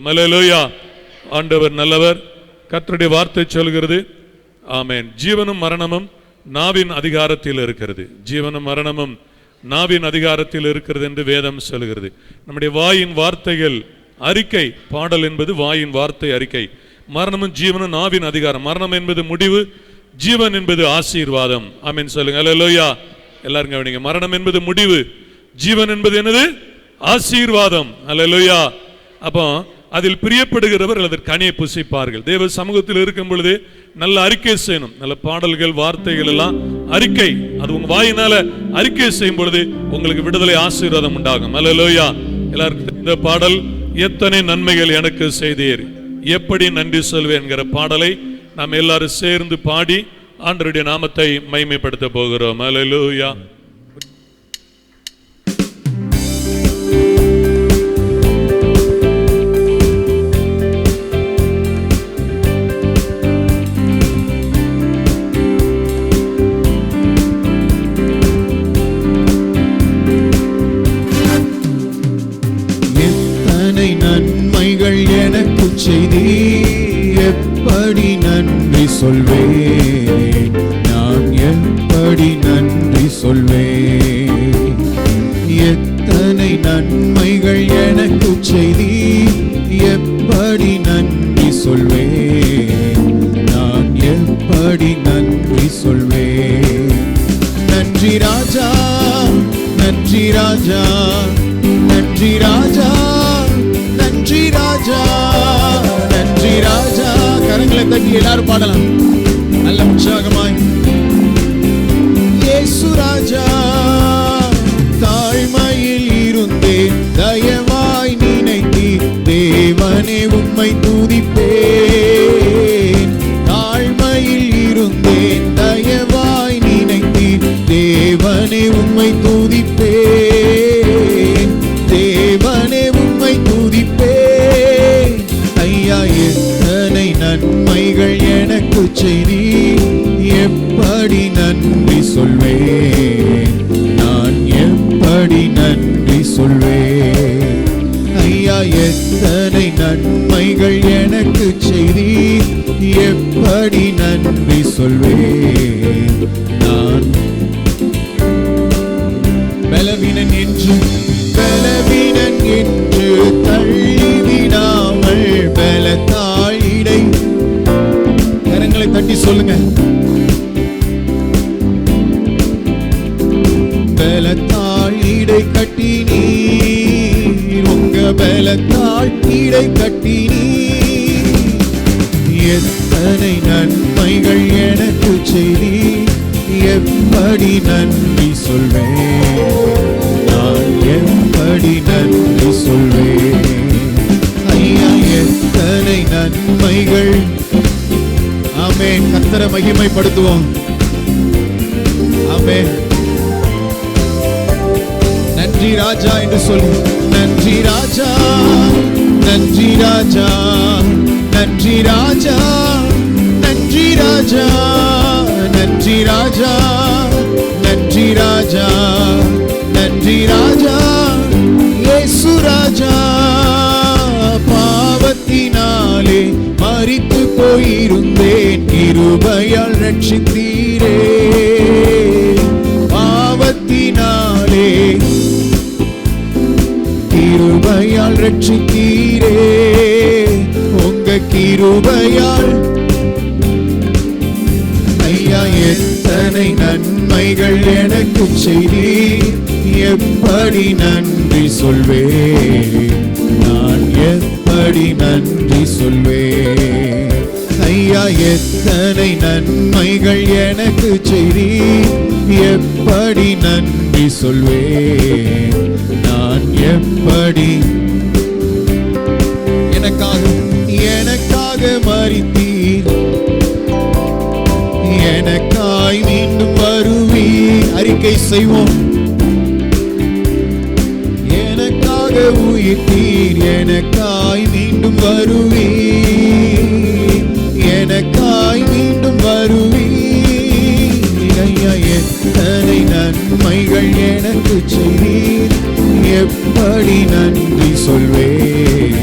போகிறோம். அல்லேலூயா. ஆண்டவர் நல்லவர். கர்த்தருடைய வார்த்தை சொல்கிறது, ஆமென், ஜீவனும் மரணமும் நாவின் அதிகாரத்தில் இருக்கிறது. ஜீவனும் மரணமும் நாவின் அதிகாரத்தில் இருக்கிறது என்று வேதம் சொல்கிறது. நம்முடைய வாயின் வார்த்தைகள் அறிக்கை. பாடல் என்பது வாயின் வார்த்தை அறிக்கை. மரணமும் ஜீவனும் நாவின் அதிகாரம். மரணம் என்பது முடிவு, ஜீவன் என்பது ஆசீர்வாதம். ஆமென் சொல்லுங்க. அல்லேலூயா. எல்லாரும் கவனிங்க. மரணம் என்பது முடிவு, ஜீவன் என்பது என்னது? ஆசீர்வாதம். அல்லேலூயா. அப்போ அதில் பிரியப்படுகிறவர் அதற்கு கனியை புசிப்பார்கள். தேவ சமூகத்தில் இருக்கும் பொழுது நல்ல அறிக்கை செய்யணும். நல்ல பாடல்கள், வார்த்தைகள் எல்லாம் அறிக்கை. அது உங்க வாயினால அறிக்கை செய்யும் பொழுது உங்களுக்கு விடுதலை, ஆசீர்வாதம் உண்டாகும். அல்லேலூயா. எல்லாருக்கும் இந்த பாடல், எத்தனை நன்மைகள் எனக்கு செய்தீர், எப்படி நன்றி சொல்வேன் என்கிற பாடலை நாம் எல்லாரும் சேர்ந்து பாடி ஆண்டவருடைய நாமத்தை மகிமைப்படுத்த போகிறோம். அல்லேலூயா. நன்மைகள் எனக்கு செய்தி, எப்படி நன்றி சொல்வேன், நான் எப்படி நன்றி சொல்வேன். எத்தனை நன்மைகள் எனக்கு செய்தி, எப்படி நன்றி சொல்வேன், நான் எப்படி நன்றி சொல்வேன். நன்றி ராஜா, நன்றி ராஜா, நன்றி ராஜா, நன்றி ராஜா, நன்றி ராஜா. கரங்களை தட்டி எல்லாரும் பாடலாம் நல்ல உற்சாகமாய். இயேசு ராஜா, தாழ்மையில் இருந்தேன், தயவாய் நினைத்தி தேவனே உம்மை துதிப்பேன். தாழ்மையில் இருந்தேன், தயவாய் நினைத்தி தேவனே உம்மை துதிப்பேன். தேவனே உம்மை துதிப்பேன். ஐயா, எத்தனை நன்மைகள் எனக்கு செய்தி, எப்படி நன்றி சொல்வேன், நான் எப்படி நன்றி சொல்வேன். ஐயா, எத்தனை நன்மைகள் எனக்கு செய்தி, எப்படி நன்றி சொல்வேன். நான் பலவீனன் என்று பலவீனன் என்று தள்ளிவிடாமல் பலத்தால் இடை. கரங்களை தட்டி சொல்லுங்க. பலத்தால் இடை கட்டி நீர், உங்க பலத்தால் இடை கட்டி நீர். எத்தனை நன்மைகள் எனக்கு செய்தி, எப்படி நன்றி சொல்வேன், நான் எப்படி நன்றி சொல்வேன். ஐயா, எத்தனை நன்மைகள். ஆமென். கர்த்தரை மகிமைப்படுத்துவோம். ஆமென். நன்றி ராஜா என்று சொல்லி. நன்றி ராஜா, நன்றி ராஜா, நன்றி ராஜா, நன்றி ராஜா, நன்றி ராஜா, நன்றி ராஜா, நன்றி ராஜா. இயேசு ராஜா, பாவத்தினாலே மரித்து போயிருந்தேன், கிருபையால் ரட்சித்தீரே. பாவத்தினாலே கிருபையால் ரட்சித்தீரே. உங்க கிருபையால். ஐயா, எத்தனை நன்மைகள் எனக்கு செய்தி, எப்படி நன்றி சொல்வேன், நான் எப்படி நன்றி சொல்வேன். ஐயா, எத்தனை நன்மைகள் எனக்கு செய்தி, எப்படி நன்றி சொல்வேன், நான் எப்படி. எனக்காக மரித்தீர், எனக்காய் மீண்டும் வருவீர். அறிக்கை செய்வோம். எனக்காக உயிர்த்தீர், எனக்காய் மீண்டும் வருவீர், எனக்காய் மீண்டும் வருவீர். ஐயா, எத்தனை நன்மைகள் எனக்கு செய்தீர், எப்படி நன்றி சொல்வேன்,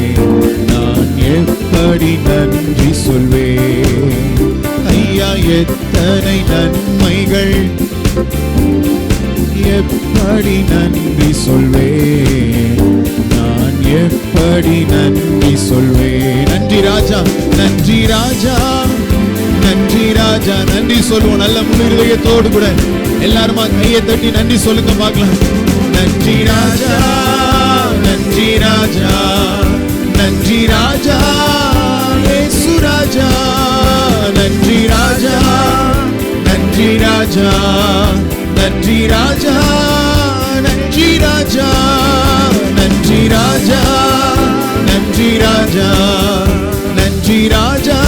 நான் சொல்வேன். ஐயா எத்தனை நன்மைகள், எப்படி நன்றி சொல்வேன், நான் எப்படி நன்றி சொல்வேன். நன்றி ராஜா, நன்றி ராஜா, நன்றி ராஜா. நன்றி சொல்லுவோம் நல்ல முழு இதயத்தோடு கூட. எல்லாருமா கையை தட்டி நன்றி சொல்லுங்க பார்க்கலாம். நன்றி ராஜா, நன்றி ராஜா, நன்றி ராஜா, இயேசு ராஜா. நன்றி ராஜா, நன்றி ராஜா, நன்றி ராஜா, நன்றி ராஜா, நன்றி ராஜா, நன்றி ராஜா, நன்றி ராஜா,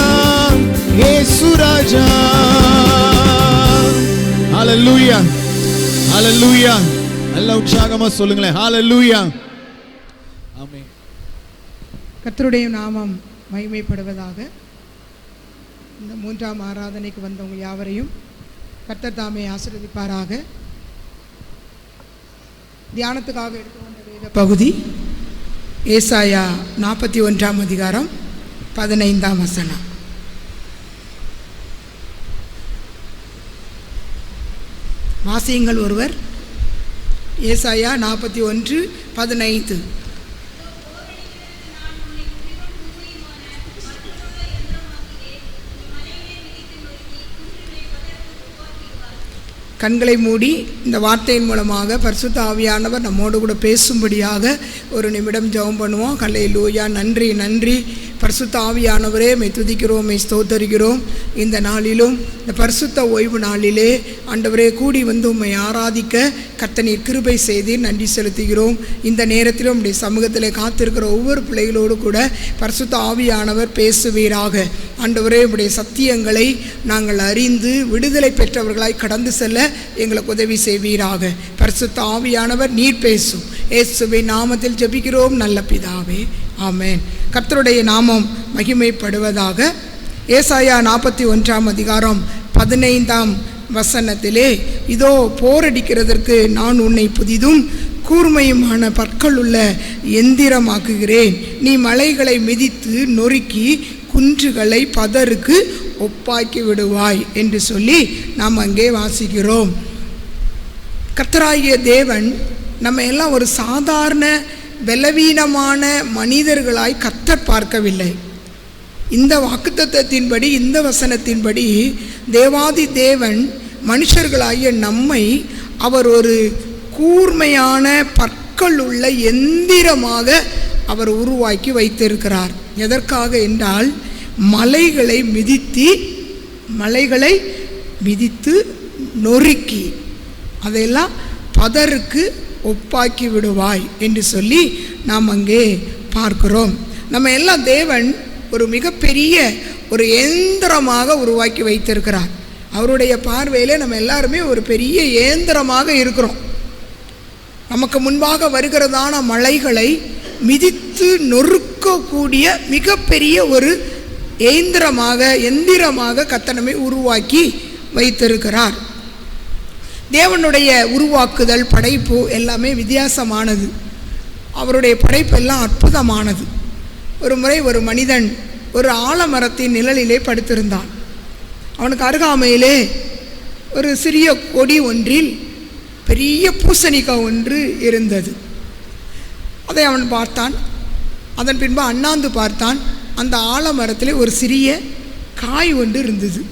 இயேசு ராஜா. ஹல்லேலூயா, ஹல்லேலூயா. நல்ல உற்சாகமா சொல்லுங்களேன். ஹல்லேலூயா. ஆமென். கர்த்தருடைய நாமம் மகிமைப்படுவதாக. இந்த மூன்றாம் ஆராதனைக்கு வந்தவங்க யாவரையும் கர்த்தர் தாமே ஆசீர்வதிப்பாராக. தியானத்துக்காக எடுத்துக்கொண்ட வேத பகுதி ஏசாயா 41 அதிகாரம் 15 வசனம். வாசியுங்கள் ஒருவர். ஏசாயா 41:15. கண்களை மூடி இந்த வார்த்தையின் மூலமாக பரிசுத்த ஆவியானவர் நம்மோடு கூட பேசும்படியாக ஒரு நிமிடம் ஜெபம் பண்ணுவோம். ஹல்லேலூயா. நன்றி, நன்றி. பரிசுத்த ஆவியானவரே, மை துதிக்கிறோம், மை ஸ்தோத்தரிக்கிறோம். இந்த நாளிலும் இந்த பரிசுத்த ஓய்வு நாளிலே ஆண்டவரே கூடி வந்து உம்மை ஆராதிக்க கர்த்தர் கிருபை செய்து நன்றி செலுத்துகிறோம். இந்த நேரத்திலும் உம்முடைய சமூகத்திலே காத்திருக்கிற ஒவ்வொரு பிள்ளைகளோடு கூட பரிசுத்த ஆவியானவர் பேசுவீராக. ஆண்டவரே, உம்முடைய சத்தியங்களை நாங்கள் அறிந்து விடுதலை பெற்றவர்களாய் கடந்து செல்ல எங்களுக்கு உதவி செய்வீராக. பரிசுத்த ஆவியானவர் நீர் பேசும். இயேசுவின் நாமத்தில் ஜெபிக்கிறோம் நல்ல பிதாவே, ஆமென். கர்த்தருடைய நாமம் மகிமைப்படுவதாக. ஏசாயா 41 அதிகாரம் 15 வசனத்திலே, இதோ போரடிக்கிறதற்கு நான் உன்னை புதிதும் கூர்மையுமான பற்கள் உள்ள எந்திரமாக்குகிறேன். நீ மலைகளை மிதித்து நொறுக்கி குன்றுகளை பதருக்கு ஒப்பாக்கி விடுவாய் என்று சொல்லி நாம் அங்கே வாசிக்கிறோம். கர்த்தராகிய தேவன் நம்ம எல்லாம் ஒரு சாதாரண பலவீனமான மனிதர்களாய் கர்த்தர் பார்க்கவில்லை. இந்த வாக்குத்தத்தத்தின்படி, இந்த வசனத்தின்படி தேவாதி தேவன் மனுஷர்களாகிய நம்மை அவர் ஒரு கூர்மையான பற்கள் உள்ள எந்திரமாக அவர் உருவாக்கி வைத்திருக்கிறார். எதற்காக என்றால், மலைகளை மிதித்து நொறுக்கி அதையெல்லாம் பதருக்கு ஒப்பாக்கி விடுவாய் என்று சொல்லி நாம் அங்கே பார்க்கிறோம். நம்ம எல்லாம் தேவன் ஒரு மிகப்பெரிய ஒரு இயந்திரமாக உருவாக்கி வைத்திருக்கிறார். அவருடைய பார்வையில் நம்ம எல்லாருமே ஒரு பெரிய இயந்திரமாக இருக்கிறோம். நமக்கு முன்பாக வருகிறதான மலைகளை மிதித்து நொறுக்கக்கூடிய மிகப்பெரிய ஒரு எந்திரமாக கர்த்தர் நம்மை உருவாக்கி வைத்திருக்கிறார். தேவனுடைய உருவாக்குதல், படைப்பு எல்லாமே வித்தியாசமானது. அவருடைய படைப்பெல்லாம் அற்புதமானது. ஒரு முறை ஒரு மனிதன் ஒரு ஆலமரத்தின் நிழலிலே படுத்திருந்தான். அவனுக்கு அருகாமையிலே ஒரு சிறிய கொடி ஒன்றில் பெரிய பூசணிக்காய் ஒன்று இருந்தது. அதை அவன் பார்த்தான். அதன் பின்பு அண்ணாந்து பார்த்தான். அந்த ஆலமரத்திலே ஒரு சிறிய காய் ஒன்று இருந்தது.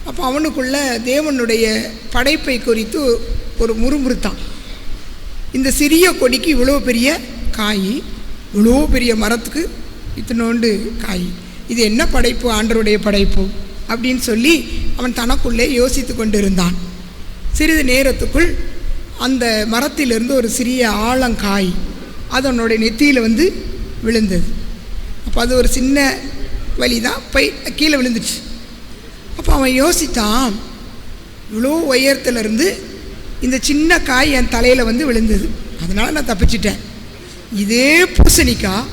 அப்போ அவனுக்குள்ள தேவனுடைய படைப்பை குறித்து ஒரு முறுமுறுத்தான். இந்த சிறிய கொடிக்கு இவ்வளோ பெரிய காய், இவ்வளோ பெரிய மரத்துக்கு இத்தனோண்டு காய், இது என்ன படைப்பு, ஆண்டவருடைய படைப்பு அப்படின்னு சொல்லி அவன் தனக்குள்ளே யோசித்து கொண்டிருந்தான். சிறிது நேரத்துக்குள் அந்த மரத்திலிருந்து ஒரு சிறிய ஆலங்காய் அதனுடைய நெத்தியில் வந்து விழுந்தது. அப்போ அது ஒரு சின்ன வலி தான், போய் கீழே விழுந்துச்சு. அப்போ அவன் யோசித்தான், இவ்வளோ உயரத்துலேருந்து இந்த சின்ன காய் என் தலையில் வந்து விழுந்தது, அதனால் நான் தப்பிச்சிட்டேன். இதே பூசணிக்காய்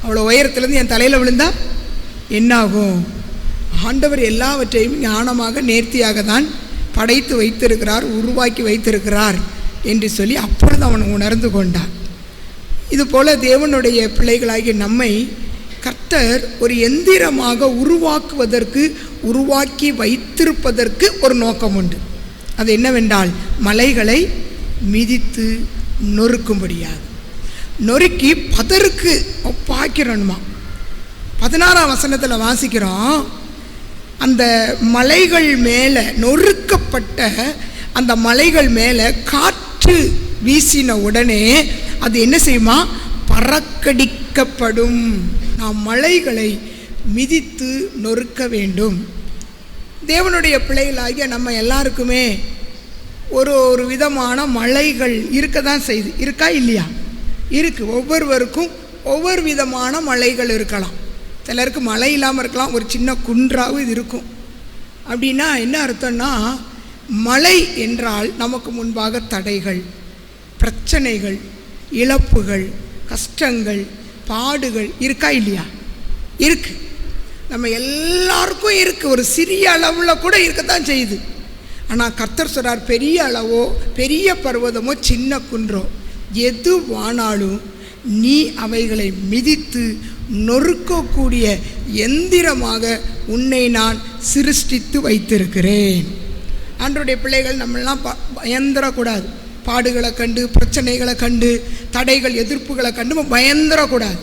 அவ்வளோ உயரத்துலேருந்து என் தலையில் விழுந்தா என்னாகும்? ஆண்டவர் எல்லாவற்றையும் ஞானமாக நேர்த்தியாக தான் படைத்து வைத்திருக்கிறார், உருவாக்கி வைத்திருக்கிறார் என்று சொல்லி அப்பொழுது அவன் உணர்ந்து கொண்டான். இதுபோல் தேவனுடைய பிள்ளைகளாகிய நம்மை கர்த்தர் ஒரு எந்திரமாக உருவாக்கி வைத்திருப்பதற்கு ஒரு நோக்கம் உண்டு. அது என்னவென்றால் மலைகளை மிதித்து நொறுக்கும்படியாக, நொறுக்கி பதருக்கு ஒப்பாக்கிறணுமா. 16ஆம் வசனத்தில் வாசிக்கிறோம், அந்த மலைகள் மேலே, நொறுக்கப்பட்ட அந்த மலைகள் மேலே காற்று வீசின உடனே அது என்ன செய்யுமா? பறக்கடிக்கப்படும். நாம் மலைகளை மிதித்து நொறுக்க வேண்டும். தேவனுடைய பிள்ளைகளாகிய நம்ம எல்லாருக்குமே ஒரு விதமான மலைகள் இருக்க தான் செய்யுது. இருக்கா இல்லையா? இருக்குது. ஒவ்வொருவருக்கும் ஒவ்வொரு விதமான மலைகள் இருக்கலாம். சிலருக்கு மழை இல்லாமல் இருக்கலாம், ஒரு சின்ன குன்றாவும் இது இருக்கும். அப்படின்னா என்ன அர்த்தம்னா, மழை என்றால் நமக்கு முன்பாக தடைகள், பிரச்சனைகள், இழப்புகள், கஷ்டங்கள், பாடுகள் இருக்கா இல்லையா? இருக்கு. நம்ம எல்லாருக்கும் இருக்கு. ஒரு சிறிய அளவில் கூட இருக்கத்தான் செய்யுது. ஆனால் கர்த்தர் சொல்றார், பெரிய அளவோ பெரிய பர்வதமோ சின்ன குன்றோ எதுவானாலும் நீ அவைகளை மிதித்து நொறுக்கக்கூடிய எந்திரமாக உன்னை நான் சிருஷ்டித்து வைத்திருக்கிறேன். ஆண்டவருடைய பிள்ளைகள் நம்மளாம் பயந்துடக்கூடாது. பாடுகளை கண்டு, பிரச்சனைகளை கண்டு, தடைகள், எதிர்ப்புகளை கண்டு பயந்துடக்கூடாது.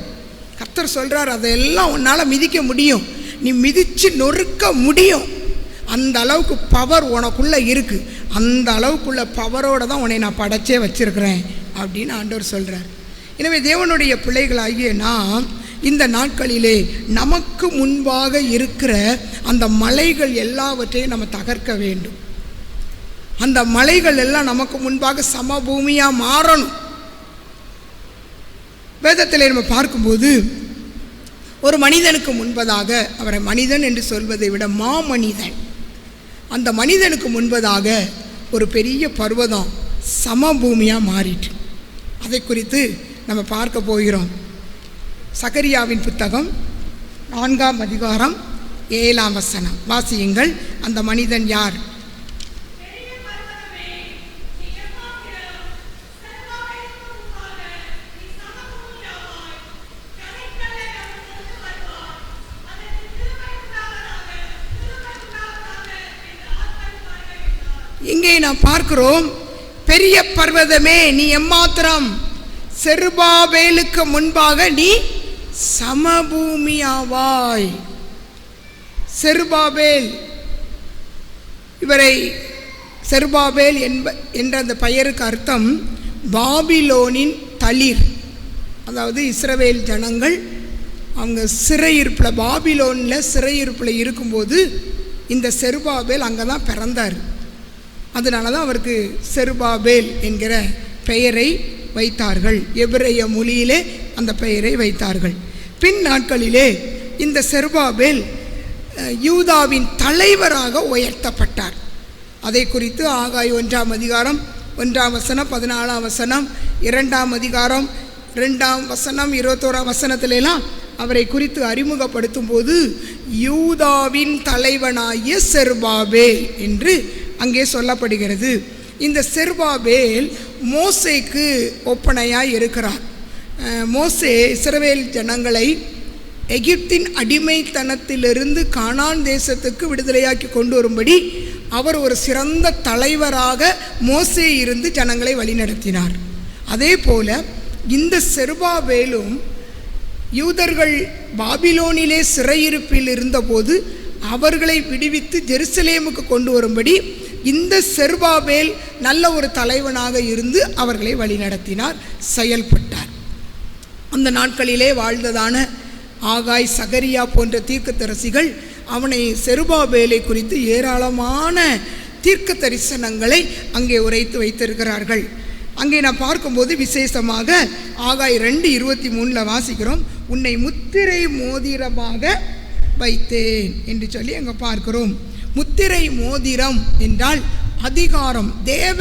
கர்த்தர் சொல்கிறார், அதெல்லாம் உன்னால் மிதிக்க முடியும், நீ மிதித்து நொறுக்க முடியும். அந்த அளவுக்கு பவர் உனக்குள்ளே இருக்குது. அந்த அளவுக்குள்ள பவரோடு தான் உன்னை நான் படைச்சே வச்சிருக்கிறேன் அப்படின்னு ஆண்டவர் சொல்கிறார். எனவே தேவனுடைய பிள்ளைகளாகிய நாம் இந்த நாட்களிலே நமக்கு முன்பாக இருக்கிற அந்த மலைகள் எல்லாவற்றையும் நம்ம தகர்க்க வேண்டும். அந்த மலைகள் எல்லாம் நமக்கு முன்பாக சமபூமியாக மாறணும். வேதத்தில் நம்ம பார்க்கும்போது ஒரு மனிதனுக்கு முன்பதாக, அவரை மனிதன் என்று சொல்வதை விட மாமனிதன், அந்த மனிதனுக்கு முன்பதாக ஒரு பெரிய பர்வதம் சமபூமியாக மாறிட்டு, அதை குறித்து நம்ம பார்க்க போகிறோம். சகரியாவின் புத்தகம் 4ஆம் அதிகாரம் 7ஆம் வசனம் வாசியுங்கள். அந்த மனிதன் யார்? இங்கே நாம் பார்க்கிறோம், பெரிய பர்வதமே நீ எம்மாத்திரம், செருபாபேலுக்கு முன்பாக நீ சமபூமியாவாய். செருபாபேல், இவரை செருபாபேல் என்ற அந்த பெயருக்கு அர்த்தம் பாபிலோனின் தளிர். அதாவது இஸ்ரவேல் ஜனங்கள் அவங்க சிறையிருப்பில், பாபிலோனில் சிறையிருப்பில் இருக்கும்போது இந்த செருபாபேல் அங்கே தான் பிறந்தார். அதனால தான் அவருக்கு செருபாபேல் என்கிற பெயரை வைத்தார்கள். எபிரேய மொழியிலே அந்த பெயரை வைத்தார்கள். பின் நாட்களிலே இந்த செருபாபேல் யூதாவின் தலைவராக உயர்த்தப்பட்டார். அதை குறித்து ஆகாய் 1ஆம் அதிகாரம் 1ஆம் வசனம் 14ஆம் வசனம் 2ஆம் அதிகாரம் 2ஆம் வசனம் 21ஆம் வசனத்திலெல்லாம் அவரை குறித்து அறிமுகப்படுத்தும் போது யூதாவின் தலைவனாகிய செருபாபேல் என்று அங்கே சொல்லப்படுகிறது. இந்த செருபாபேல் மோசேக்கு ஒப்பனையாய் இருக்கிறார். மோசே இஸ்ரவேல் ஜனங்களை எகிப்தின் அடிமைத்தனத்திலிருந்து கானான் தேசத்துக்கு விடுதலையாக்கி கொண்டு வரும்படி அவர் ஒரு சிறந்த தலைவராக மோசே இருந்து ஜனங்களை வழிநடத்தினார். அதே போல இந்த செருபாபேலும் யூதர்கள் பாபிலோனிலே சிறையிருப்பில் இருந்தபோது அவர்களை விடுவித்து ஜெருசலேமுக்கு கொண்டு வரும்படி இந்த செருபாபேல் நல்ல ஒரு தலைவனாக இருந்து அவர்களை வழிநடத்தினார், செயல்பட்டார். அந்த நாட்களிலே வாழ்ந்ததான ஆகாய், சகரியா போன்ற தீர்க்கதரிசிகள் அவனை, செருபாபேலை குறித்து ஏராளமான தீர்க்க தரிசனங்களை அங்கே உரைத்து வைத்திருக்கிறார்கள். அங்கே நான் பார்க்கும்போது விசேஷமாக ஆகாய் 2:23 வாசிக்கிறோம், உன்னை முத்திரை மோதிரமாக வைத்தேன் என்று சொல்லி அங்கே பார்க்கிறோம். முத்திரை மோதிரம் என்றால் அதிகாரம், தேவ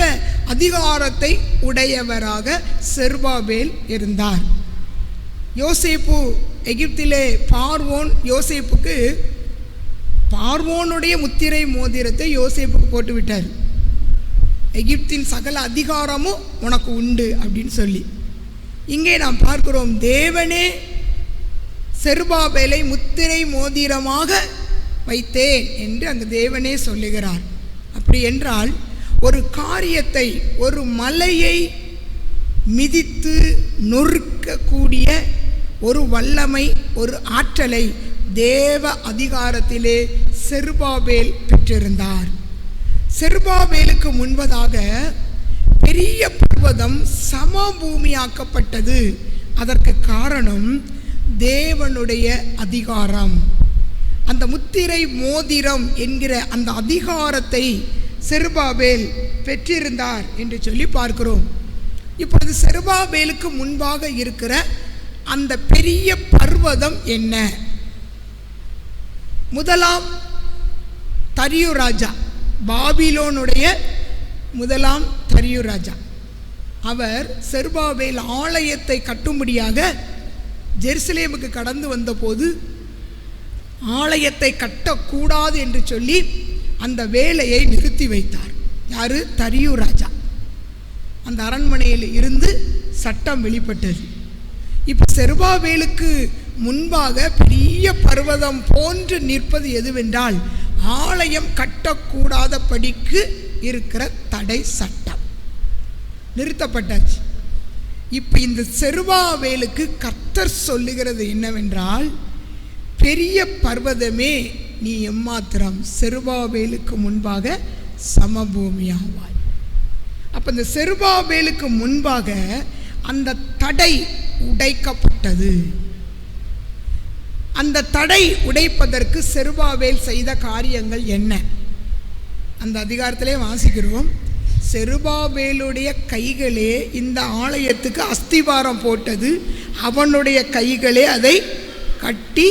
அதிகாரத்தை உடையவராக செருபாபேல் இருந்தார். யோசேப்பு எகிப்திலே பார்வோன் யோசேப்புக்கு பார்வோனுடைய முத்திரை மோதிரத்தை யோசேப்புக்கு போட்டு விட்டார். எகிப்தின் சகல அதிகாரமும் உனக்கு உண்டு அப்படின்னு சொல்லி. இங்கே நாம் பார்க்கிறோம், தேவனே செருபாபேலை முத்திரை மோதிரமாக வைத்தேன் என்று அங்கு தேவனே சொல்லுகிறார். அப்படி என்றால் ஒரு காரியத்தை, ஒரு மலையை மிதித்து நொறுக்கக்கூடிய ஒரு வல்லமை, ஒரு ஆற்றலை தேவ அதிகாரத்திலே செருபாபேல் பெற்றிருந்தார். செருபாபேலுக்கு முன்பதாக பெரிய பர்வதம் சமபூமியாக்கப்பட்டது. அதற்கு காரணம் தேவனுடைய அதிகாரம். அந்த முத்திரை மோதிரம் என்கிற அந்த அதிகாரத்தை செருபாபேல் பெற்றிருந்தார் என்று சொல்லி பார்க்கிறோம். இப்பொழுது செருபாபேலுக்கு முன்பாக இருக்கிற அந்த பெரிய பர்வதம் என்ன? முதலாம் தரியு ராஜா, பாபிலோனுடைய முதலாம் தரியு ராஜா, அவர் செருபாபேல் ஆலயத்தை கட்டும்படியாக ஜெருசலேமுக்கு கடந்து வந்தபோது ஆலயத்தை கட்டக்கூடாது என்று சொல்லி அந்த வேலையை நிறுத்தி வைத்தார். யாரு? தரியு ராஜா. அந்த அரண்மனையில் இருந்து சட்டம் வெளிப்பட்டது. இப்போ செருபாபேலுக்கு முன்பாக பெரிய பர்வதம் போன்று நிற்பது எதுவென்றால் ஆலயம் கட்டக்கூடாதபடிக்கு இருக்கிற தடை சட்டம் நிறுத்தப்பட்டாச்சு. இப்போ இந்த செருபாபேலுக்கு கர்த்தர் சொல்லுகிறது என்னவென்றால், பெரிய பர்வதமே நீ எம்மாத்திரம் செருபாபேலுக்கு முன்பாக சமபூமியாவாய். அப்போ இந்த செருபாபேலுக்கு முன்பாக அந்த தடை உடைக்கப்பட்டது. அந்த தடை உடைப்பதற்கு செருபாபேல் செய்த காரியங்கள் என்ன? அந்த அதிகாரத்திலே வாசிக்கிறோம். செருபாபேலுடைய கைகளே இந்த ஆலயத்துக்கு அஸ்திவாரம் போட்டது, அவனுடைய கைகளே அதை கட்டி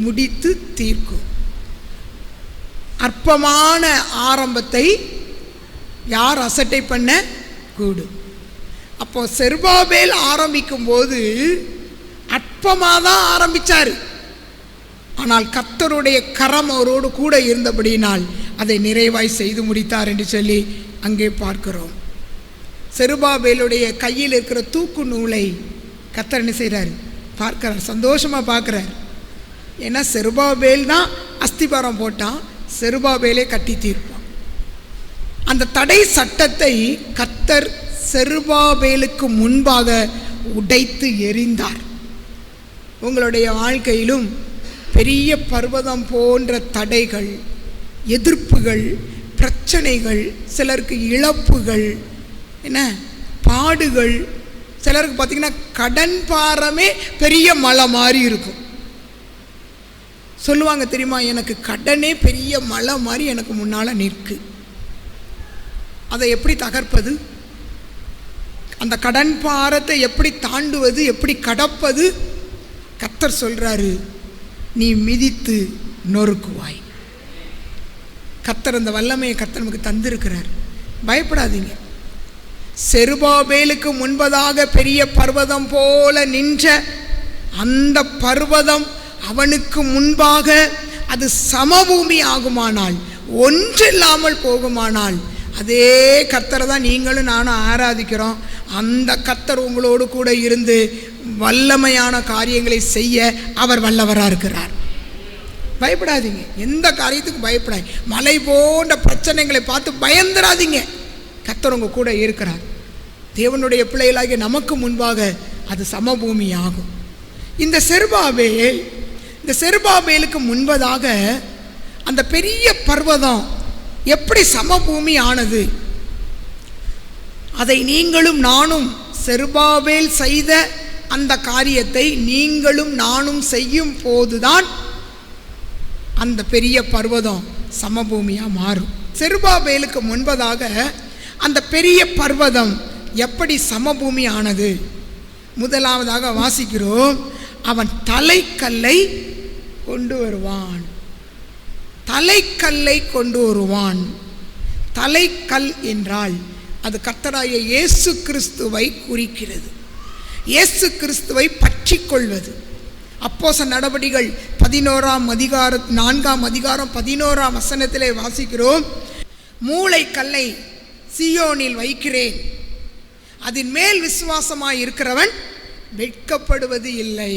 முடித்து தீர்க்கும். அற்பமான ஆரம்பத்தை யார் அசட்டை பண்ண கூடும்? அப்போ செருபாபேல் ஆரம்பிக்கும் போது அற்பமாக தான் ஆரம்பித்தார். ஆனால் கர்த்தருடைய கரம் அவரோடு கூட இருந்தபடியினால் அதை நிறைவாய் செய்து முடித்தார் என்று சொல்லி அங்கே பார்க்கிறோம். செருபாபேலுடைய கையில் இருக்கிற தூக்கு நூலை கர்த்தர் என்ன செய்கிறார்? பார்க்கிறார், சந்தோஷமாக பார்க்குறார். ஏன்னா செருபாபேல் தான் அஸ்திபாரம் போட்டான், செருபாபேலே கட்டி தீர்ப்பான். அந்த தடை சட்டத்தை கர்த்தர் செருபாபேலுக்கு முன்பாக உடைத்து எறிந்தார். உங்களுடைய வாழ்க்கையிலும் பெரிய பர்வதம் போன்ற தடைகள், எதிர்ப்புகள், பிரச்சனைகள், சிலருக்கு இழப்புகள், என்ன பாடுகள், சிலருக்கு பார்த்திங்கன்னா கடன் பாரமே பெரிய மலை மாதிரி இருக்கும். சொல்லுவாங்க தெரியுமா, எனக்கு கடனே பெரிய மலை மாதிரி எனக்கு முன்னால் நிற்கு. அதை எப்படி தகர்ப்பது? அந்த கடன் பாரத்தை எப்படி தாண்டுவது, எப்படி கடப்பது? கர்த்தர் சொல்கிறாரு, நீ மிதித்து நொறுக்குவாய். கர்த்தர் அந்த வல்லமையை கர்த்தர் நமக்கு தந்திருக்கிறார். பயப்படாதீங்க. செருபாபேலுக்கு முன்பதாக பெரிய பர்வதம் போல நின்ற அந்த பர்வதம் அவனுக்கு முன்பாக அது சமபூமி ஆகுமானால், ஒன்றில்லாமல் போகுமானால், அதே கர்த்தரை தான் நீங்களும் நானும் ஆராதிக்கிறோம். அந்த கர்த்தர் உங்களோடு கூட இருந்து வல்லமையான காரியங்களை செய்ய அவர் வல்லவராக இருக்கிறார். பயப்படாதீங்க. எந்த காரியத்துக்கும் பயப்படாது. மலை போன்ற பிரச்சனைகளை பார்த்து பயந்துடாதீங்க. கர்த்தர் உங்க கூட இருக்கிறார். தேவனுடைய பிள்ளைகளாகிய நமக்கு முன்பாக அது சமபூமி ஆகும். இந்த செருபாபேலுக்கு முன்பதாக அந்த பெரிய பர்வதம் எப்படி சமபூமி ஆனது? அதை நீங்களும் நானும், செருபாபேல் செய்த அந்த காரியத்தை நீங்களும் நானும் செய்யும் போதுதான் அந்த பெரிய பர்வதம் சமபூமியாக மாறும். செருபாபேலுக்கு முன்பதாக அந்த பெரிய பர்வதம் எப்படி சமபூமி ஆனது? முதலாவதாக வாசிக்கிறோம், அவன் தலைக்கல்லை கொண்டு வருவான். தலைக்கல்லை கொண்டு வருவான். தலைக்கல் என்றால் அது கர்த்தராகிய இயேசு கிறிஸ்துவை குறிக்கிறது. இயேசு கிறிஸ்துவை பற்றி கொள்வது. அப்போஸ்தலர் நடபடிகள் 4ஆம் அதிகாரம் 11ஆம் வசனத்திலே வாசிக்கிறோம், மூளைக்கல்லை சீயோனில் வைக்கிறேன், அதன் மேல் விசுவாசமாய் இருக்கிறவன் வெட்கப்படுவது இல்லை.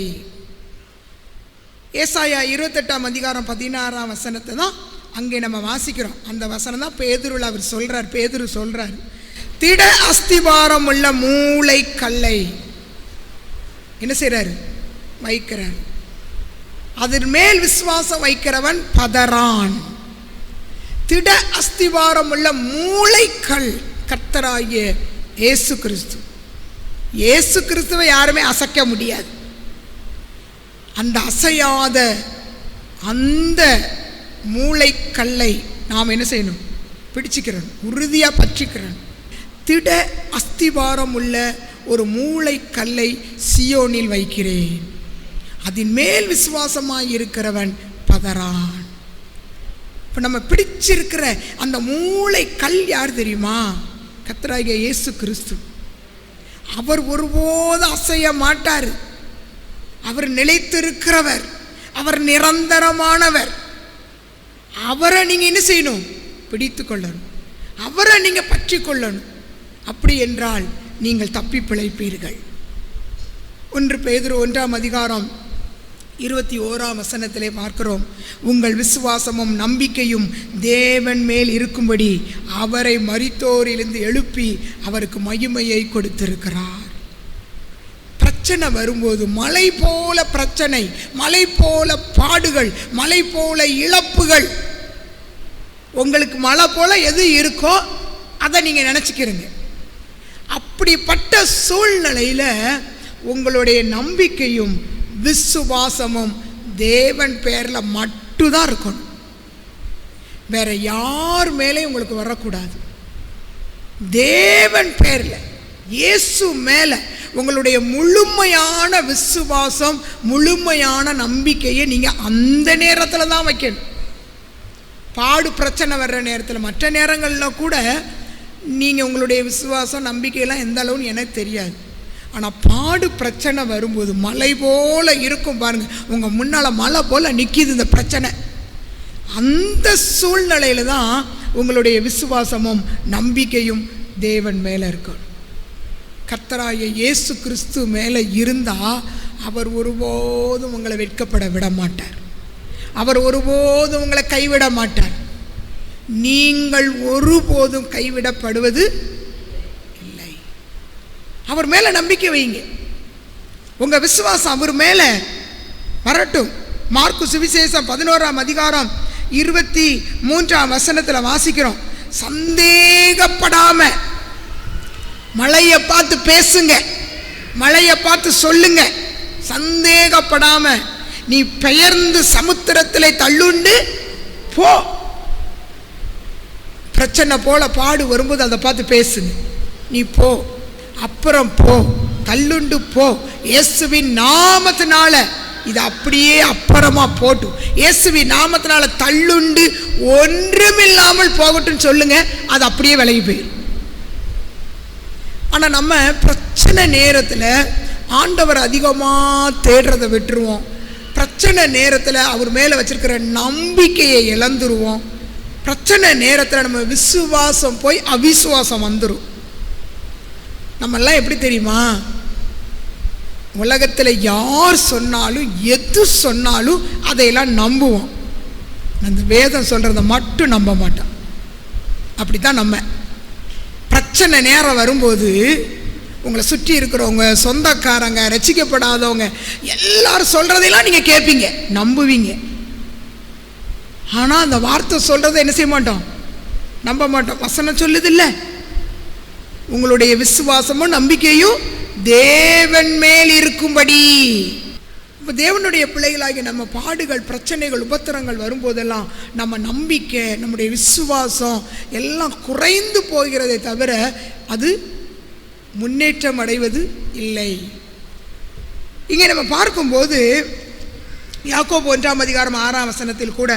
ஏசாயா 28ஆம் அதிகாரம் 16ஆம் வசனத்தை தான் அங்கே நம்ம வாசிக்கிறோம். அந்த வசனம் தான் பேதுருவில் அவர் சொல்றார். பேதுரு சொல்றார், திட அஸ்திவாரம் உள்ள மூளை கல்லை என்ன செய்றாரு? வைக்கிறார். அதன் மேல் விசுவாசம் வைக்கிறவன் பதறான். திட அஸ்திவாரம் உள்ள மூளைக்கல் கர்த்தராகிய இயேசு கிறிஸ்து. இயேசு கிறிஸ்துவை யாருமே அசைக்க முடியாது. அந்த அசையாத அந்த மூளைக்கல்லை நாம் என்ன செய்யணும்? பிடிச்சிக்கிறோம், உறுதியாக பற்றிக்கிறோம். திட அஸ்திவாரம் உள்ள ஒரு மூளைக்கல்லை சியோனில் வைக்கிறேன், அதன் மேல் விசுவாசமாய் இருக்கிறவன் பதறான். இப்போ நம்ம பிடிச்சிருக்கிற அந்த மூளைக்கல் யார் தெரியுமா? கர்த்தராகிய இயேசு கிறிஸ்து. அவர் ஒருபோதும் அசைய மாட்டார். அவர் நிலைத்திருக்கிறவர், அவர் நிரந்தரமானவர். அவரை நீங்கள் என்ன செய்யணும்? பிடித்து கொள்ளணும், அவரை நீங்கள் பற்றி கொள்ளணும். அப்படி என்றால் நீங்கள் தப்பி பிழைப்பீர்கள். 1 பேதுரு 1ஆம் அதிகாரம் 21ஆம் வசனத்திலே பார்க்கிறோம், உங்கள் விசுவாசமும் நம்பிக்கையும் தேவன் மேல் இருக்கும்படி அவரை மரித்தோரிலிருந்து எழுப்பி அவருக்கு மகிமையை கொடுத்திருக்கிறார். பிரச்சனை வரும்போது மலை போல பிரச்சனை, மலை போல பாடுகள், மலை போல இழப்புகள், உங்களுக்கு மலை போல எது இருக்கோ அதை நீங்கள் நினச்சிக்கிறீங்க. அப்படிப்பட்ட சூழ்நிலையில் உங்களுடைய நம்பிக்கையும் விசுவாசமும் தேவன் பேரில் மட்டும்தான் இருக்கணும். வேற யார் மேலே உங்களுக்கு வரக்கூடாது. தேவன் பேரில், இயேசு மேலே உங்களுடைய முழுமையான விசுவாசம், முழுமையான நம்பிக்கையை நீங்கள் அந்த நேரத்தில் தான் வைக்கணும். பாடு பிரச்சனை வர்ற நேரத்தில், மற்ற நேரங்களில் கூட நீங்கள் உங்களுடைய விசுவாசம் நம்பிக்கையெல்லாம் எந்த அளவுன்னு எனக்கு தெரியாது. ஆனால் பாடு பிரச்சனை வரும்போது மலை போல் இருக்கும் பாருங்கள், உங்கள் முன்னால் மலை போல் நிற்கிது இந்த பிரச்சனை. அந்த சூழ்நிலையில் தான் உங்களுடைய விசுவாசமும் நம்பிக்கையும் தேவன் மேலே இருக்கணும். கர்த்தராகிய இயேசு கிறிஸ்து மேலே இருந்தால் அவர் ஒருபோதும் உங்களை வெட்கப்பட விட மாட்டார். அவர் ஒருபோதும் உங்களை கைவிட மாட்டார். நீங்கள் ஒருபோதும் கைவிடப்படுவது இல்லை. அவர் மேலே நம்பிக்கை வைங்க. உங்கள் விசுவாசம் அவர் மேலே வரட்டும். மார்க்கு சுவிசேஷம் 11ஆம் அதிகாரம் 23ஆம் வசனத்தில் வாசிக்கிறோம், சந்தேகப்படாம மழையை பார்த்து பேசுங்க, மழையை பார்த்து சொல்லுங்க. சந்தேகப்படாம நீ பெயர்ந்து சமுத்திரத்தில் தள்ளுண்டு போ. பிரச்சனை போல பாடு வரும்போது அதை பார்த்து பேசுங்க. நீ போ, அப்புறம் போ, தள்ளுண்டு போ. இயேசுவின் நாமத்தினால இது அப்படியே அப்புறமா போட்டு, இயேசுவின் நாமத்தினால தள்ளுண்டு ஒன்றுமில்லாமல் போகட்டும் சொல்லுங்க, அது அப்படியே விலகி போயிடும். ஆனால் நம்ம பிரச்சனை நேரத்தில் ஆண்டவர் அதிகமாக தேடுறதை விட்டுருவோம். பிரச்சனை நேரத்தில் அவர் மேலே வச்சிருக்கிற நம்பிக்கையை இழந்துருவோம். பிரச்சனை நேரத்தில் நம்ம விசுவாசம் போய் அவிசுவாசம் வந்துடும். நம்மெல்லாம் எப்படி தெரியுமா? உலகத்தில் யார் சொன்னாலும் எது சொன்னாலும் அதையெல்லாம் நம்புவோம். அந்த வேதம் சொல்கிறத மட்டும் நம்ப மாட்டோம். அப்படி தான் நம்ம. பிரச்சனை நேரம் வரும்போது உங்களை சுற்றி இருக்கிறவங்க, சொந்தக்காரங்க, ரட்சிக்கப்படாதவங்க எல்லாரும் சொல்கிறதையெல்லாம் நீங்கள் கேட்பீங்க, நம்புவீங்க. ஆனால் அந்த வார்த்தை சொல்கிறத என்ன செய்ய மாட்டோம்? நம்ப மாட்டோம். வசனம் சொல்லுது இல்லை, உங்களுடைய விசுவாசமும் நம்பிக்கையும் தேவன் மேல் இருக்கும்படி. இப்போ தேவனுடைய பிள்ளைகளாகி நம்ம பாடுகள், பிரச்சனைகள், உபத்திரங்கள் வரும்போதெல்லாம் நம்ம நம்பிக்கை, நம்முடைய விசுவாசம் எல்லாம் குறைந்து போகிறதை தவிர அது முன்னேற்றம் அடைவது இல்லை. இங்கே நம்ம பார்க்கும்போது யாக்கோபு 1ஆம் அதிகாரம் 6ஆம் வசனத்தில் கூட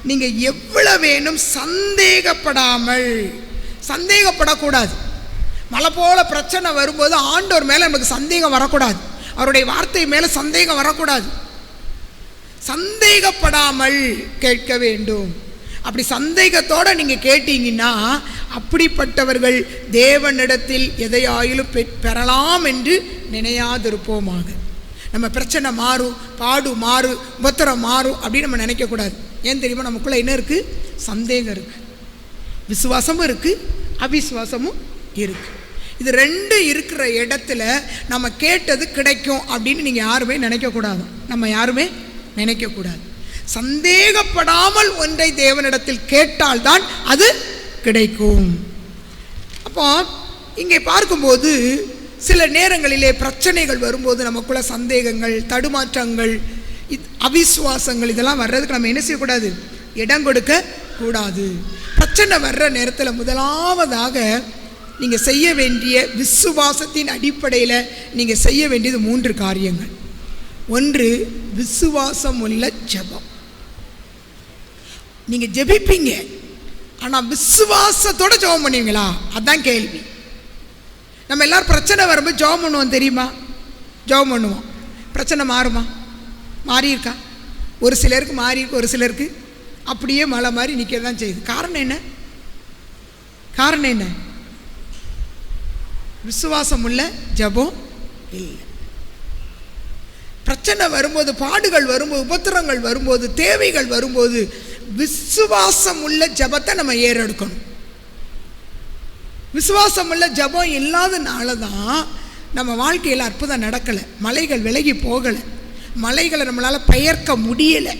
நீங்கள் எவ்வளவேனும் சந்தேகப்படக்கூடாது. மலை போல பிரச்சனை வரும்போது ஆண்டவர் மேலே நமக்கு சந்தேகம் வரக்கூடாது, அவருடைய வார்த்தை மேலே சந்தேகம் வரக்கூடாது. சந்தேகப்படாமல் கேட்க வேண்டும். அப்படி சந்தேகத்தோடு நீங்கள் கேட்டீங்கன்னா அப்படிப்பட்டவர்கள் தேவனிடத்தில் எதையாயிலும் பெறலாம் என்று நினையாதிருப்போமாக. நம்ம பிரச்சனை மாறும், பாடு மாறும், உபத்திரம் மாறும் அப்படின்னு நம்ம நினைக்கக்கூடாது. ஏன் தெரியுமா? நமக்குள்ளே என்ன இருக்குது? சந்தேகம் இருக்குது, விசுவாசமும் இருக்குது, அவிசுவாசமும் இருக்குது. இது ரெண்டு இருக்கிற இடத்துல நம்ம கேட்டது கிடைக்கும் அப்படின்னு நீங்கள் யாருமே நினைக்கக்கூடாது. நம்ம யாருமே நினைக்கக்கூடாது. சந்தேகப்படாமல் ஒன்றை தேவனிடத்தில் கேட்டால்தான் அது கிடைக்கும். அப்போ இங்கே பார்க்கும்போது சில நேரங்களிலே பிரச்சனைகள் வரும்போது நமக்குள்ள சந்தேகங்கள், தடுமாற்றங்கள், அவிசுவாசங்கள் இதெல்லாம் வர்றதுக்கு நம்ம என்ன செய்யக்கூடாது? இடம் கொடுக்க கூடாது. பிரச்சனை வர்ற நேரத்தில் முதலாவதாக நீங்கள் செய்ய வேண்டிய, விசுவாசத்தின் அடிப்படையில் நீங்கள் செய்ய வேண்டியது 3 காரியங்கள். 1, விசுவாசம் உள்ள ஜெபம். நீங்கள் ஜெபிப்பீங்க, ஆனால் விசுவாசத்தோடு ஜெபம் பண்ணுவீங்களா? அதுதான் கேள்வி. நம்ம எல்லாரும் பிரச்சனை வரும்போது ஜெபம் பண்ணுவோம், தெரியுமா? ஜெபம் பண்ணுவோம். பிரச்சனை மாறுமா? மாறி இருக்கா? ஒரு சிலருக்கு மாறி இருக்கு, ஒரு சிலருக்கு அப்படியே மழை மாதிரி நிற்க தான் செய்யுது. காரணம் என்ன? காரணம் என்ன? விசுவாசம் உள்ள ஜெபம் இல்லை. பிரச்சனை வரும்போது, பாடுகள் வரும்போது, உபத்திரங்கள் வரும்போது, தேவைகள் வரும்போது விசுவாசம் உள்ள ஜெபத்தை நம்ம ஏறெடுக்கணும். விசுவாசம் உள்ள ஜெபம் இல்லாதனால தான் நம்ம வாழ்க்கையில் அற்புதம் நடக்கலை, மலைகள் விலகி போகலை, மலைகளை நம்மளால் பெயர்க்க முடியலை.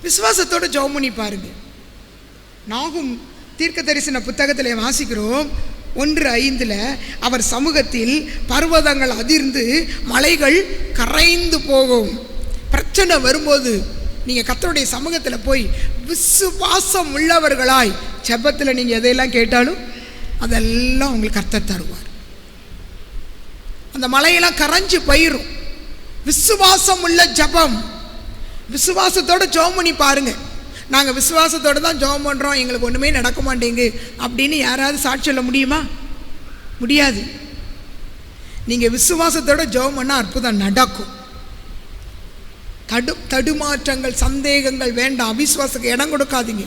விசுவாசத்தோடு ஜெபம் பண்ணி பாருங்க. நாகும் தீர்க்க தரிசன புத்தகத்தில் வாசிக்கிறோம் 1:5 அவர் சமூகத்தில் பர்வதங்கள் அதிர்ந்து மலைகள் கரைந்து போகும். பிரச்சனை வரும்போது நீங்கள் கர்த்தருடைய சமூகத்தில் போய் விசுவாசம் உள்ளவர்களாய் ஜெபத்தில் நீங்கள் எதையெல்லாம் கேட்டாலும் அதெல்லாம் உங்களுக்கு கர்த்தர் தருவார். அந்த மலையெல்லாம் கரைஞ்சு போயிடும். விசுவாசம் உள்ள ஜெபம். விசுவாசத்தோடு ஜெபம் பண்ணி பாருங்க. நாங்கள் விசுவாசத்தோடு தான் ஜெபம் பண்ணுறோம், எங்களுக்கு ஒன்றுமே நடக்க மாட்டேங்கு அப்படின்னு யாராவது சாட்சி சொல்ல முடியுமா? முடியாது. நீங்கள் விசுவாசத்தோடு ஜெபம் பண்ணால் அற்புதம் நடக்கும். தடுமாற்றங்கள், சந்தேகங்கள் வேண்டாம். அவிசுவாசத்துக்கு இடம் கொடுக்காதீங்க.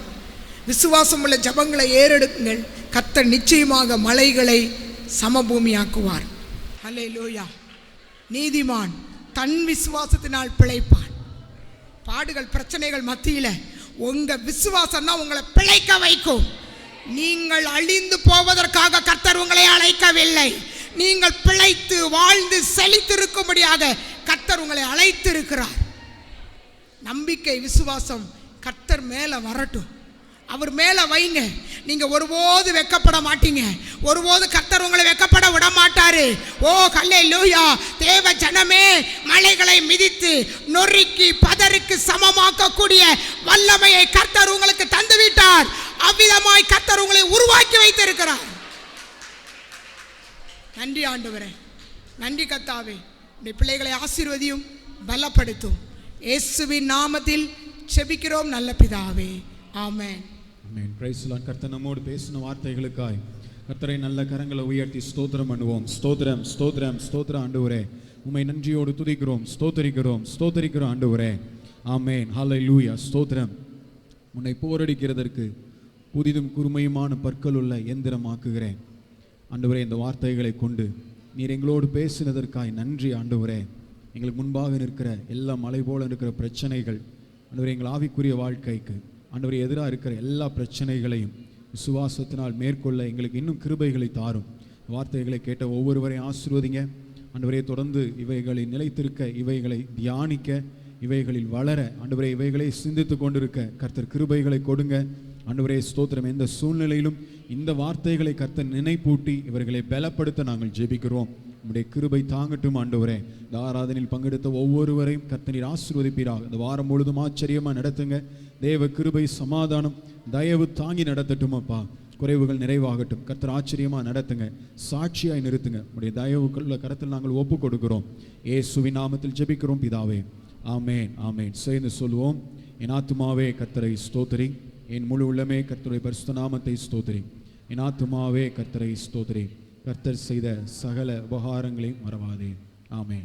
விசுவாசம் உள்ள ஜெபங்களை ஏறெடுக்குங்கள். கர்த்தர் நிச்சயமாக மலைகளை சமபூமியாக்குவார். ஹல்லேலூயா. நீதிமான் தன் விசுவாசத்தினால் பிழைப்பான். பாடுகள், பிரச்சனைகள் மத்தியில் உங்கள் விசுவாசம் தான் உங்களை பிழைக்க வைக்கும். நீங்கள் அழிந்து போவதற்காக கர்த்தர் உங்களை அழைக்கவில்லை. நீங்கள் பிழைத்து வாழ்ந்து செழித்திருக்கும்படியாக கர்த்தர் உங்களை அழைத்திருக்கிறார். நம்பிக்கை, விசுவாசம் கர்த்தர் மேலே வரட்டும். அவர் மேலே வைங்க. நீங்கள் ஒருபோது வெட்கப்பட மாட்டீங்க. ஒருபோது கர்த்தர் உங்களை வெட்கப்பட விட மாட்டாரு. ஓ ஹல்லேலூயா. தேவ ஜனமே, மலைகளை மிதித்து நொறுக்கி பதருக்கு சமமாக்கக்கூடிய வல்லமையை கர்த்தர் உங்களுக்கு தந்துவிட்டார். அவ்விதமாய் கர்த்தர் உங்களை உருவாக்கி வைத்திருக்கிறார். நன்றி ஆண்டவரே, நன்றி கர்த்தாவே. உடைய பிள்ளைகளை ஆசீர்வதியும், பலப்படுத்தும். இயேசுவின் நாமத்தில் செபிக்கிறோம் நல்ல பிதாவே, ஆமென். ஆமென். Praise the Lord. கர்த்தர் நம்மோடு பேசின வார்த்தைகளுக்காய் கர்த்தரை நல்ல கரங்களை உயர்த்தி ஸ்தோத்திரம் பண்ணுவோம். ஸ்தோத்திரம், ஸ்தோத்திரம், ஸ்தோத்திரம் ஆண்டவரே. உம்மை நன்றியோடு துதிக்கிறோம், ஸ்தோத்தரிக்கிறோம், ஸ்தோத்தரிக்கிறோம் ஆண்டவரே. ஆமென். ஹல்லேலூயா. ஸ்தோத்திரம். உன்னை போரடிக்கிறதற்கு புதிதும் குறுமையுமான பற்கள் உள்ள எந்திரமாக்குகிறேன் ஆண்டவரே. இந்த வார்த்தைகளை கொண்டு நீர் எங்களோடு பேசினதற்காய் நன்றி ஆண்டவரே. எங்களுக்கு முன்பாக நிற்கிற எல்லா மலை போல இருக்கிற பிரச்சனைகள் ஆண்டவரே, எங்கள் ஆவிக்குரிய வாழ்க்கைக்கு ஆண்டவரே எதிராக இருக்கிற எல்லா பிரச்சனைகளையும் விசுவாசத்தினால் மேற்கொள்ள எங்களுக்கு இன்னும் கிருபைகளை தாரும். வார்த்தைகளை கேட்ட ஒவ்வொருவரையும் ஆசீர்வதிங்க ஆண்டவரே. தொடர்ந்து இவைகளை நிலைத்திருக்க, இவைகளை தியானிக்க, இவைகளில் வளர ஆண்டவரே, இவைகளை சிந்தித்து கொண்டிருக்க கர்த்தர் கிருபைகளை கொடுங்க ஆண்டவரே. ஸ்தோத்திரம். எந்த சூழ்நிலையிலும் இந்த வார்த்தைகளை கர்த்தர் நினைப்பூட்டி இவர்களை பலப்படுத்த நாங்கள் ஜெபிக்கிறோம். நம்முடைய கிருபை தாங்கட்டும் ஆண்டவரே. இந்த ஆராதனையில் பங்கெடுத்த ஒவ்வொருவரையும் கர்த்தர் ஆசீர்வதிப்பீராக. இந்த வாரம் முழுதும் ஆச்சரியமாக நடத்துங்க. தேவ கிருபை, சமாதானம், தயவு தாங்கி நடத்தட்டும் அப்பா. குறைவுகள் நிறைவாகட்டும். கர்த்தர் ஆச்சரியமாக நடத்துங்க, சாட்சியாய் நிறுத்துங்க. உடைய தயவுக்குள்ள கரத்தில் நாங்கள் ஒப்பு கொடுக்கிறோம். இயேசுவின் நாமத்தில் ஜெபிக்கிறோம் பிதாவே, ஆமேன், ஆமேன். சேர்ந்து சொல்லுவோம். என் ஆத்துமாவே கர்த்தரை ஸ்தோத்திரி, என் முழு உள்ளமே கர்த்தருடைய பரிசுத்த நாமத்தை ஸ்தோத்திரி. என் ஆத்துமாவே கர்த்தரை ஸ்தோத்திரி, கர்த்தர் செய்த சகல உபகாரங்களையும் மறவாதே. ஆமேன்.